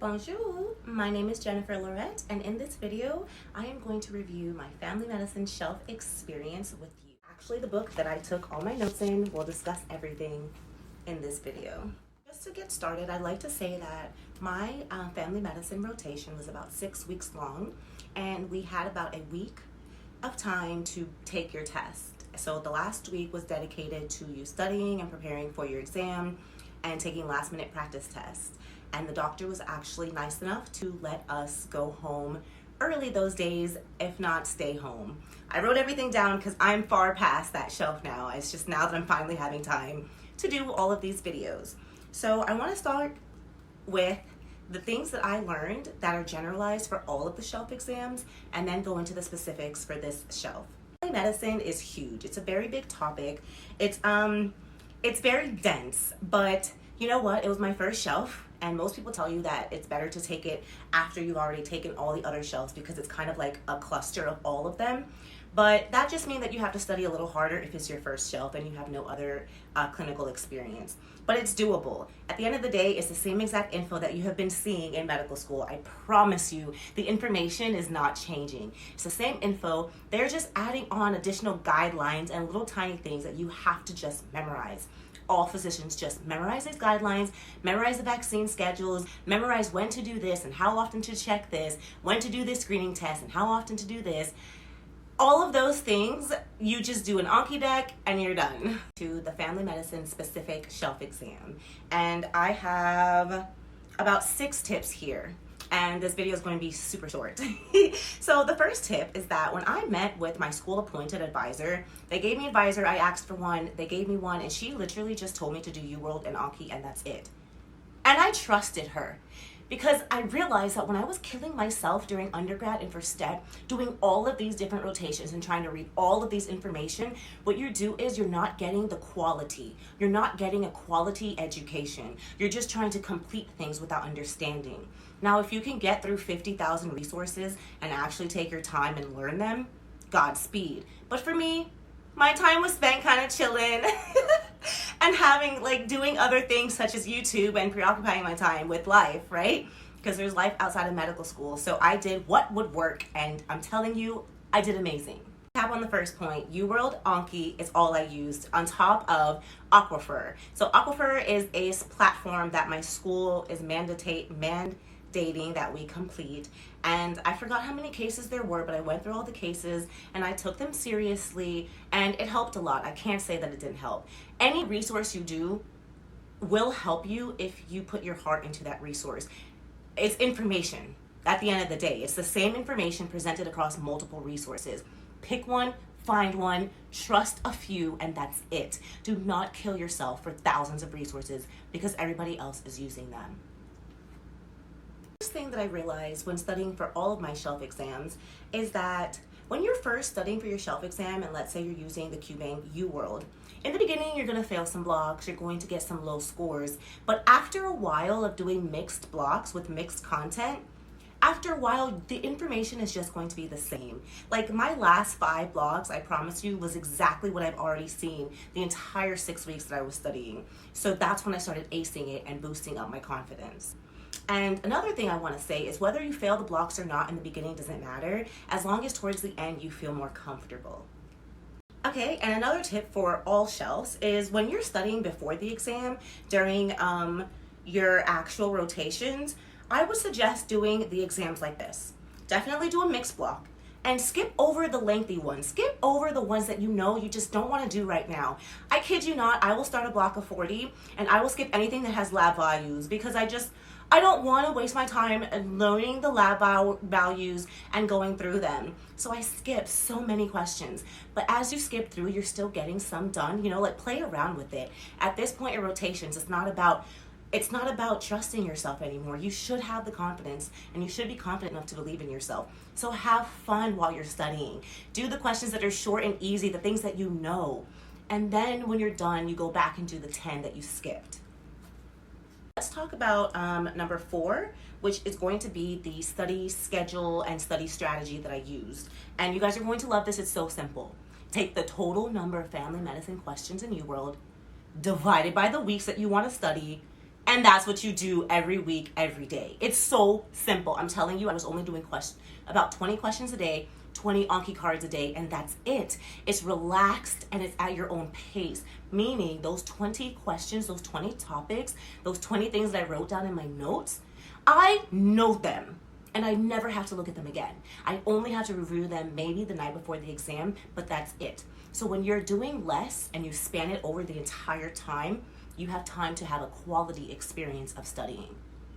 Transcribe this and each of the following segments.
Bonjour, my name is Jennifer Laurette, and in this video, I am going to review my family medicine shelf experience with you. Actually, the book that I took all my notes in, we'll discuss everything in this video. Just to get started, I'd like to say that my family medicine rotation was about 6 weeks long, and we had about a week of time to take your test. So the last week was dedicated to you studying and preparing for your exam and taking last minute practice tests. And the doctor was actually nice enough to let us go home early those days, if not stay home. I wrote everything down because I'm far past that shelf now. It's just now that I'm finally having time to do all of these videos. So I want to start with the things that I learned that are generalized for all of the shelf exams, and then go into the specifics for this shelf. Family medicine is huge. It's a very big topic. It's very dense, but you know what? It was my first shelf, and most people tell you that it's better to take it after you've already taken all the other shelves because it's kind of like a cluster of all of them. But that just means that you have to study a little harder if it's your first shelf and you have no other clinical experience. But it's doable. At the end of the day, it's the same exact info that you have been seeing in medical school. I promise you, the information is not changing. It's the same info. They're just adding on additional guidelines and little tiny things that you have to just memorize. All physicians just memorize these guidelines, memorize the vaccine schedules, memorize when to do this and how often to check this, when to do this screening test and how often to do this. All of those things, you just do an Anki deck and you're done. To the family medicine specific shelf exam. And I have about 6 tips here. And this video is going to be super short. So the first tip is that when I met with my school appointed advisor, they gave me an advisor, I asked for one, they gave me one, and she literally just told me to do UWorld and Anki, and that's it. And I trusted her because I realized that when I was killing myself during undergrad and for STEP, doing all of these different rotations and trying to read all of these information, what you do is you're not getting the quality. You're not getting a quality education. You're just trying to complete things without understanding. Now, if you can get through 50,000 resources and actually take your time and learn them, Godspeed. But for me, my time was spent kind of chilling and doing other things such as YouTube and preoccupying my time with life, right? Because there's life outside of medical school. So I did what would work, and I'm telling you, I did amazing. Tab on the first point, UWorld Anki is all I used on top of Aquifer. So Aquifer is a platform that my school is mandating that we complete, and I forgot how many cases there were, but I went through all the cases and I took them seriously, and it helped a lot. I can't say that it didn't help. Any resource you do will help you if you put your heart into that resource. It's information. At the end of the day, it's the same information presented across multiple resources. Pick one, find one, trust a few, and that's it. Do not kill yourself for thousands of resources because everybody else is using them. First thing that I realized when studying for all of my shelf exams is that when you're first studying for your shelf exam, and let's say you're using the QBank UWorld, in the beginning you're going to fail some blocks, you're going to get some low scores, but after a while of doing mixed blocks with mixed content, after a while the information is just going to be the same. Like my last 5 blocks, I promise you, was exactly what I've already seen the entire 6 weeks that I was studying. So that's when I started acing it and boosting up my confidence. And another thing I want to say is whether you fail the blocks or not in the beginning doesn't matter, as long as towards the end you feel more comfortable. Okay, and another tip for all shelves is when you're studying before the exam, during your actual rotations, I would suggest doing the exams like this. Definitely do a mixed block. And skip over the lengthy ones. Skip over the ones that you know you just don't want to do right now. I kid you not, I will start a block of 40 and I will skip anything that has lab values because I don't want to waste my time learning the lab values and going through them. So I skip so many questions. But as you skip through, you're still getting some done. You know, like play around with it. At this point in rotations, it's not about trusting yourself anymore. You should have the confidence, and you should be confident enough to believe in yourself. So have fun while you're studying. Do the questions that are short and easy, the things that you know. And then when you're done, you go back and do the 10 that you skipped. Let's talk about number 4, which is going to be the study schedule and study strategy that I used. And you guys are going to love this. It's so simple. Take the total number of family medicine questions in UWorld, divided by the weeks that you want to study, And that's what you do every week, every day. It's so simple. I'm telling you, I was only doing about 20 questions a day, 20 Anki cards a day, and that's it. It's relaxed and it's at your own pace, meaning those 20 questions, those 20 topics, those 20 things that I wrote down in my notes, I know them and I never have to look at them again. I only have to review them maybe the night before the exam, but that's it. So when you're doing less and you span it over the entire time, you have time to have a quality experience of studying.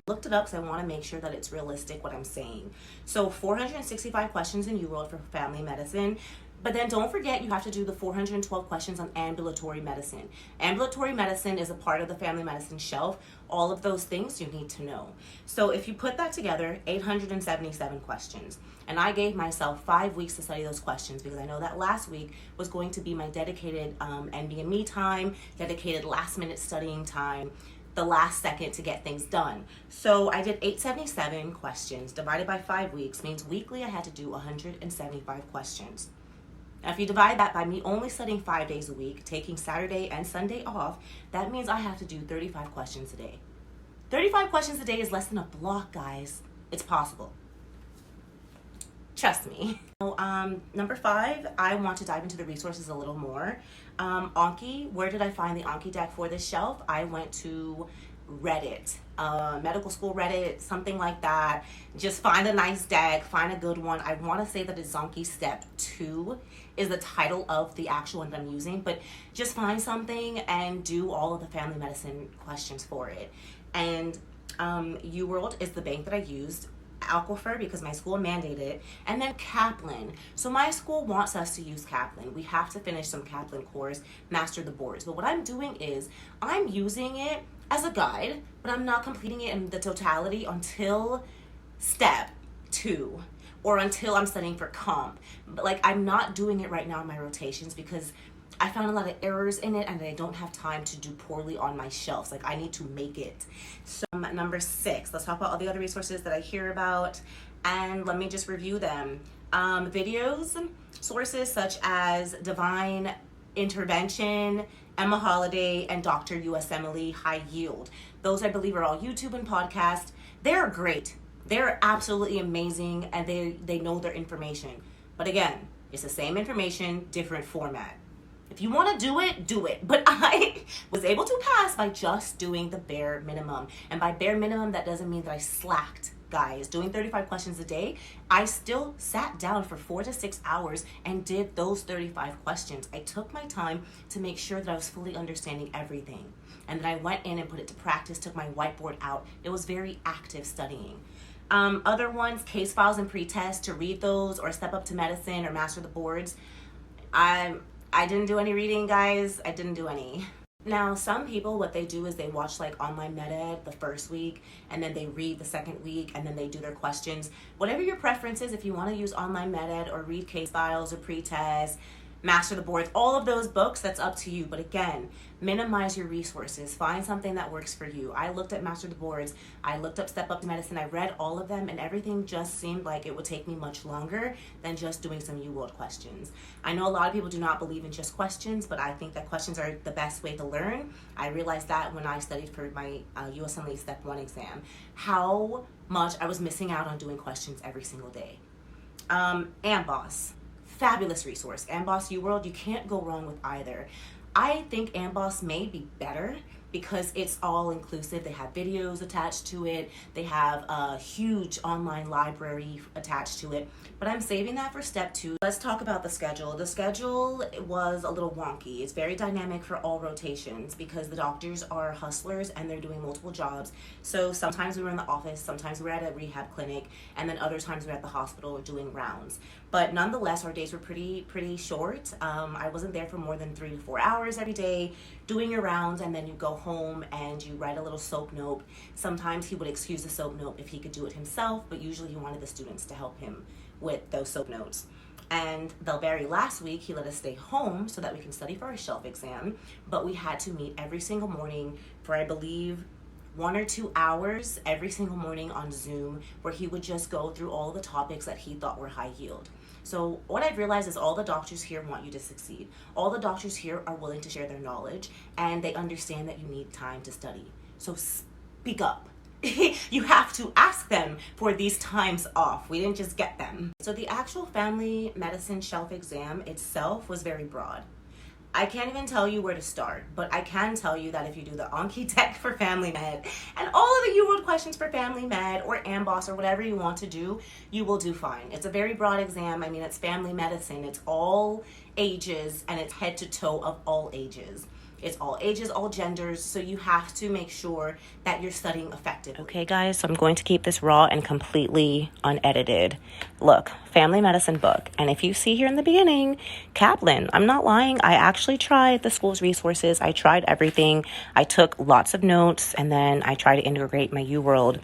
Looked it up because I want to make sure that it's realistic what I'm saying. So 465 questions in UWorld for family medicine. But then don't forget, you have to do the 412 questions on ambulatory medicine. Ambulatory medicine is a part of the family medicine shelf. All of those things you need to know. So if you put that together, 877 questions. And I gave myself 5 weeks to study those questions because I know that last week was going to be my dedicated NB&Me time, dedicated last minute studying time, the last second to get things done. So I did 877 questions divided by 5 weeks means weekly I had to do 175 questions. Now, if you divide that by me only studying 5 days a week, taking Saturday and Sunday off, that means I have to do 35 questions a day. 35 questions a day is less than a block, guys. It's possible. Trust me. So, number 5, I want to dive into the resources a little more. Anki, where did I find the Anki deck for this shelf? I went to Reddit, medical school Reddit, something like that. Just find a nice deck, find a good one. I want to say that it's Anki Step 2 is the title of the actual one that I'm using, but just find something and do all of the family medicine questions for it. And UWorld is the bank that I used. Aquifer because my school mandated it, and then Kaplan. So my school wants us to use Kaplan. We have to finish some Kaplan course, master the boards. But what I'm doing is I'm using it as a guide, but I'm not completing it in the totality until step 2 or until I'm studying for comp. But like, I'm not doing it right now in my rotations because I found a lot of errors in it and I don't have time to do poorly on my shelves. Like, I need to make it. So number 6, let's talk about all the other resources that I hear about and let me just review them. Videos, sources such as Divine Intervention, Emma Holiday, and Dr. U.S. Emily High Yield. Those, I believe, are all YouTube and podcast. They're great. They're absolutely amazing and they know their information. But again, it's the same information, different format. If you want to do it, do it. But I was able to pass by just doing the bare minimum. And by bare minimum, that doesn't mean that I slacked, guys. Doing 35 questions a day, I still sat down for 4 to 6 hours and did those 35 questions. I took my time to make sure that I was fully understanding everything. And then I went in and put it to practice, took my whiteboard out. It was very active studying. Other ones, case files and pretest, to read those or step up to medicine or master the boards. I didn't do any reading, guys. I didn't do any. Now, some people, what they do is they watch like online med ed the first week and then they read the second week and then they do their questions. Whatever your preference is, if you want to use online med ed or read case files or pretest, master the boards, all of those books, that's up to you. But again, minimize your resources. Find something that works for you. I looked at master the boards. I looked up step up to medicine. I read all of them and everything just seemed like it would take me much longer than just doing some UWorld questions. I know a lot of people do not believe in just questions, but I think that questions are the best way to learn. I realized that when I studied for my USMLE Step 1 exam, how much I was missing out on doing questions every single day. Amboss. Fabulous resource. Amboss UWorld, you can't go wrong with either. I think Amboss may be better because it's all inclusive. They have videos attached to it. They have a huge online library attached to it. But I'm saving that for step 2. Let's talk about the schedule. The schedule was a little wonky. It's very dynamic for all rotations because the doctors are hustlers and they're doing multiple jobs. So sometimes we were in the office, sometimes we're at a rehab clinic, and then other times we're at the hospital doing rounds. But nonetheless, our days were pretty short. I wasn't there for more than 3 to 4 hours every day doing your rounds, and then you go home and you write a little soap note. Sometimes he would excuse the soap note if he could do it himself, but usually he wanted the students to help him with those soap notes. And the very last week, he let us stay home so that we can study for our shelf exam, but we had to meet every single morning for, I believe, 1 or 2 hours every single morning on Zoom, where he would just go through all the topics that he thought were high yield. So what I've realized is all the doctors here want you to succeed. All the doctors here are willing to share their knowledge, and they understand that you need time to study. So speak up. You have to ask them for these times off. We didn't just get them. So the actual family medicine shelf exam itself was very broad. I can't even tell you where to start, but I can tell you that if you do the Anki deck for Family Med and all of the UWorld questions for Family Med or AMBOSS or whatever you want to do, you will do fine. It's a very broad exam. I mean, it's family medicine. It's all ages and it's head to toe of all ages. It's all ages, all genders, so you have to make sure that you're studying effectively. Okay, guys, so I'm going to keep this raw and completely unedited. Look, family medicine book. And if you see here in the beginning, Kaplan, I'm not lying. I actually tried the school's resources. I tried everything. I took lots of notes, and then I tried to integrate my UWorld.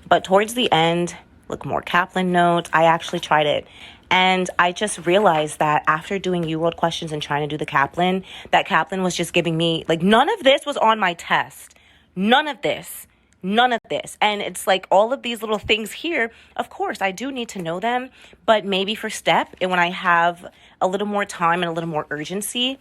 But towards the end, look, more Kaplan notes. I actually tried it. And I just realized that after doing UWorld questions and trying to do the Kaplan, that Kaplan was just giving me, like, none of this was on my test. None of this. None of this. And it's like all of these little things here, of course, I do need to know them, but maybe for step and when I have a little more time and a little more urgency.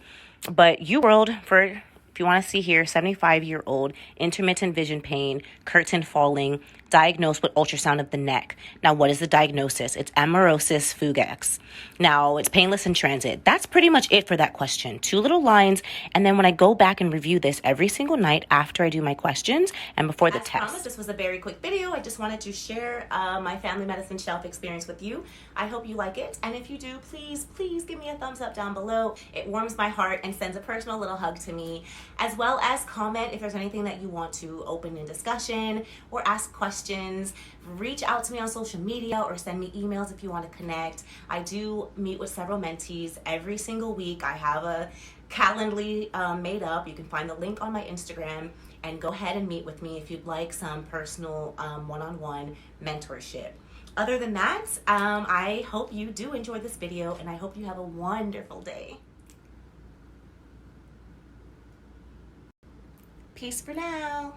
But UWorld, for, if you want to see here, 75-year-old, intermittent vision pain, curtain falling, diagnosed with ultrasound of the neck. Now, what is the diagnosis? It's amaurosis fugax. Now, it's painless in transit. That's pretty much it for that question. 2 little lines. And then when I go back and review this every single night after I do my questions and before the test. As promised, this was a very quick video. I just wanted to share my family medicine shelf experience with you. I hope you like it. And if you do, please give me a thumbs up down below. It warms my heart and sends a personal little hug to me, as well as comment if there's anything that you want to open in discussion or ask questions. Reach out to me on social media or send me emails if you want to connect. I do meet with several mentees every single week. I have a Calendly made up. You can find the link on my Instagram and go ahead and meet with me if you'd like some personal one-on-one mentorship. Other than that, I hope you do enjoy this video and I hope you have a wonderful day. Peace for now.